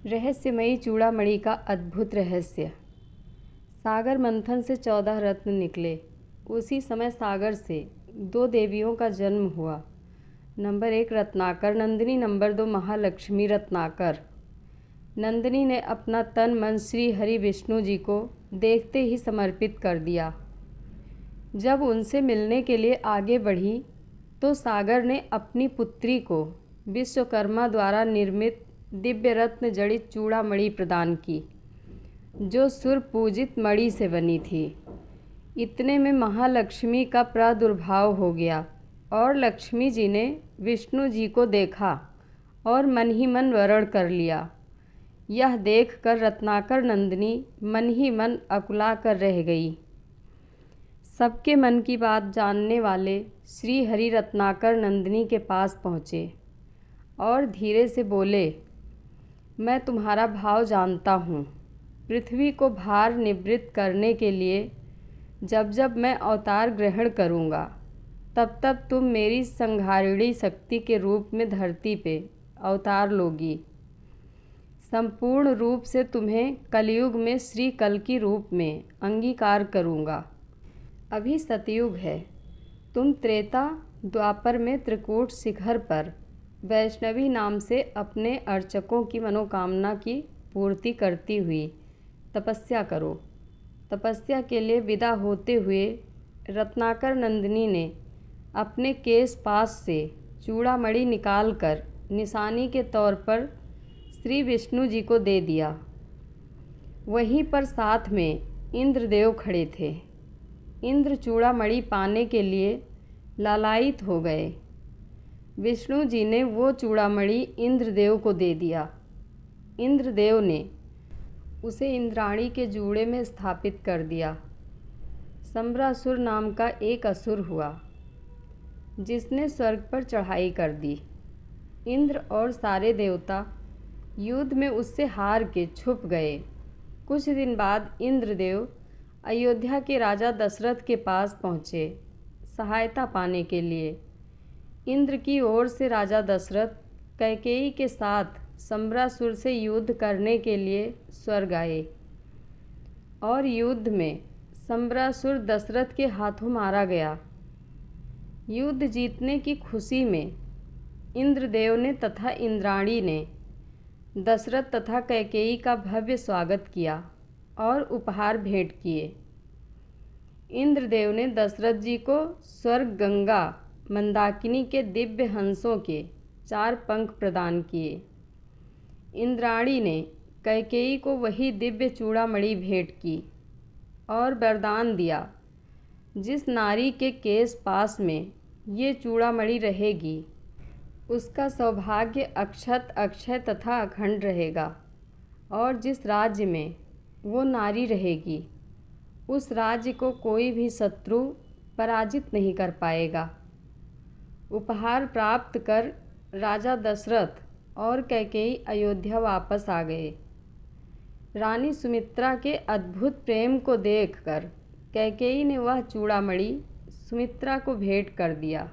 रहस्यमयी चूड़ामणि का अद्भुत रहस्य। सागर मंथन से 14 रत्न निकले। उसी समय सागर से 2 देवियों का जन्म हुआ। Number 1 Ratnakar Nandini, number 2 Mahalakshmi Ratnakar. नंदिनी ने अपना तन मन श्री हरि विष्णु जी को देखते ही समर्पित कर दिया। जब उनसे मिलने के लिए आगे बढ़ी तो सागर ने अपनी पुत्री को विश्वकर्मा द्वारा निर्मित दिव्य रत्न जड़ित चूड़ामणि प्रदान की, जो सुर पूजित मणि से बनी थी। इतने में महालक्ष्मी का प्रादुर्भाव हो गया और लक्ष्मी जी ने विष्णु जी को देखा और मन ही मन वरण कर लिया। यह देखकर रत्नाकर नंदिनी मन ही मन अकुला कर रह गई। सबके मन की बात जानने वाले श्री हरि रत्नाकर नंदिनी के पास पहुँचे और धीरे से बोले, मैं तुम्हारा भाव जानता हूँ। पृथ्वी को भार निवृत्त करने के लिए जब जब मैं अवतार ग्रहण करूँगा, तब तब तुम मेरी संहारिणी शक्ति के रूप में धरती पे अवतार लोगी। संपूर्ण रूप से तुम्हें कलयुग में श्री कल की रूप में अंगीकार करूँगा। अभी सतयुग है। तुम त्रेता द्वापर में त्रिकूट शिखर पर वैष्णवी नाम से अपने अर्चकों की मनोकामना की पूर्ति करती हुई तपस्या करो। तपस्या के लिए विदा होते हुए रत्नाकर नंदिनी ने अपने केश पास से चूड़ामणि निकालकर निशानी के तौर पर श्री विष्णु जी को दे दिया। वहीं पर साथ में इंद्रदेव खड़े थे। इंद्र चूड़ामणि पाने के लिए लालायित हो गए। विष्णु जी ने वो चूड़ामणि इंद्रदेव को दे दिया। इंद्रदेव ने उसे इंद्राणी के जूड़े में स्थापित कर दिया। संबरासुर नाम का एक असुर हुआ, जिसने स्वर्ग पर चढ़ाई कर दी। इंद्र और सारे देवता युद्ध में उससे हार के छुप गए। कुछ दिन बाद इंद्रदेव अयोध्या के राजा दशरथ के पास पहुँचे सहायता पाने के लिए। इंद्र की ओर से राजा दशरथ कैकेयी के साथ संबरासुर से युद्ध करने के लिए स्वर्ग आए और युद्ध में संबरासुर दशरथ के हाथों मारा गया। युद्ध जीतने की खुशी में इंद्रदेव ने तथा इंद्राणी ने दशरथ तथा कैकेयी का भव्य स्वागत किया और उपहार भेंट किए। इंद्रदेव ने दशरथ जी को स्वर्ग गंगा मंदाकिनी के दिव्य हंसों के 4 पंख प्रदान किए। इंद्राणी ने कैकेयी को वही दिव्य चूड़ामणि भेंट की और वरदान दिया, जिस नारी के केश पास में ये चूड़ामणि रहेगी, उसका सौभाग्य अक्षत अक्षय तथा अखंड रहेगा, और जिस राज्य में वो नारी रहेगी, उस राज्य को कोई भी शत्रु पराजित नहीं कर पाएगा। उपहार प्राप्त कर राजा दशरथ और कैकेयी अयोध्या वापस आ गए। रानी सुमित्रा के अद्भुत प्रेम को देखकर कैकेयी ने वह चूड़ामणि सुमित्रा को भेंट कर दिया।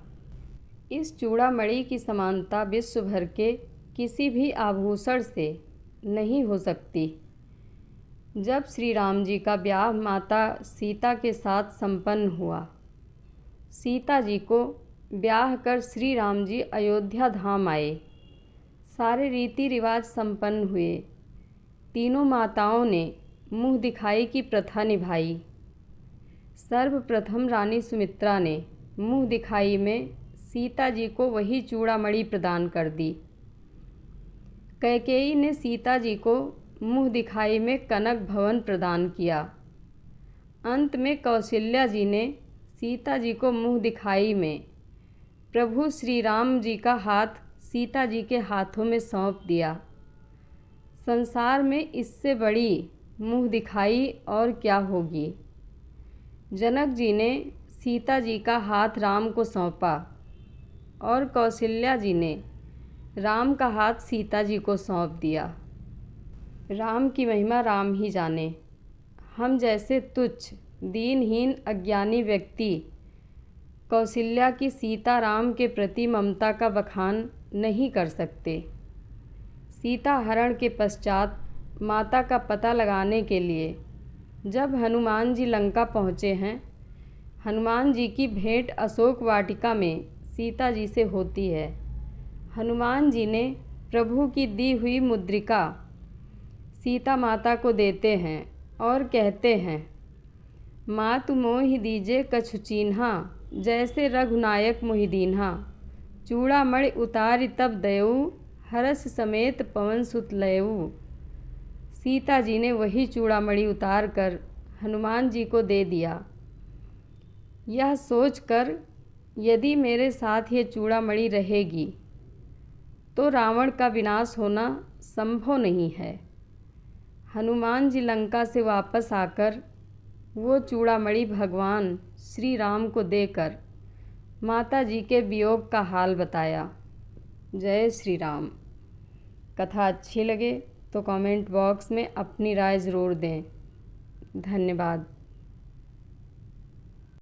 इस चूड़ामणि की समानता विश्व भर के किसी भी आभूषण से नहीं हो सकती। जब श्री राम जी का ब्याह माता सीता के साथ संपन्न हुआ, सीता जी को ब्याह कर श्री राम जी अयोध्या धाम आए। सारे रीति रिवाज संपन्न हुए। तीनों माताओं ने मुँह दिखाई की प्रथा निभाई। सर्वप्रथम रानी सुमित्रा ने मुँह दिखाई में सीता जी को वही चूड़ामणि प्रदान कर दी। कैकेयी ने सीता जी को मुँह दिखाई में कनक भवन प्रदान किया। अंत में कौशल्या जी ने सीता जी को मुँह दिखाई में प्रभु श्री राम जी का हाथ सीता जी के हाथों में सौंप दिया। संसार में इससे बड़ी मुँह दिखाई और क्या होगी। जनक जी ने सीता जी का हाथ राम को सौंपा और कौशल्या जी ने राम का हाथ सीता जी को सौंप दिया। राम की महिमा राम ही जाने। हम जैसे तुच्छ दीनहीन अज्ञानी व्यक्ति कौशल्या की सीता राम के प्रति ममता का बखान नहीं कर सकते। सीता हरण के पश्चात माता का पता लगाने के लिए जब हनुमान जी लंका पहुँचे हैं, हनुमान जी की भेंट अशोक वाटिका में सीता जी से होती है। हनुमान जी ने प्रभु की दी हुई मुद्रिका सीता माता को देते हैं और कहते हैं, मातु मोहि दीजे कछु चीन्हा, जैसे रघुनायक मोहि दीन्हा। चूड़ामणि उतारि तब दयऊ, हरस समेत पवन सुत लयऊ। सीता जी ने वही चूड़ामणि उतार कर हनुमान जी को दे दिया, यह सोचकर यदि मेरे साथ ये चूड़ामणि रहेगी तो रावण का विनाश होना संभव नहीं है। हनुमान जी लंका से वापस आकर वो चूड़ामणि भगवान श्री राम को देकर माता जी के वियोग का हाल बताया। जय श्री राम। कथा अच्छी लगे तो कमेंट बॉक्स में अपनी राय ज़रूर दें। धन्यवाद।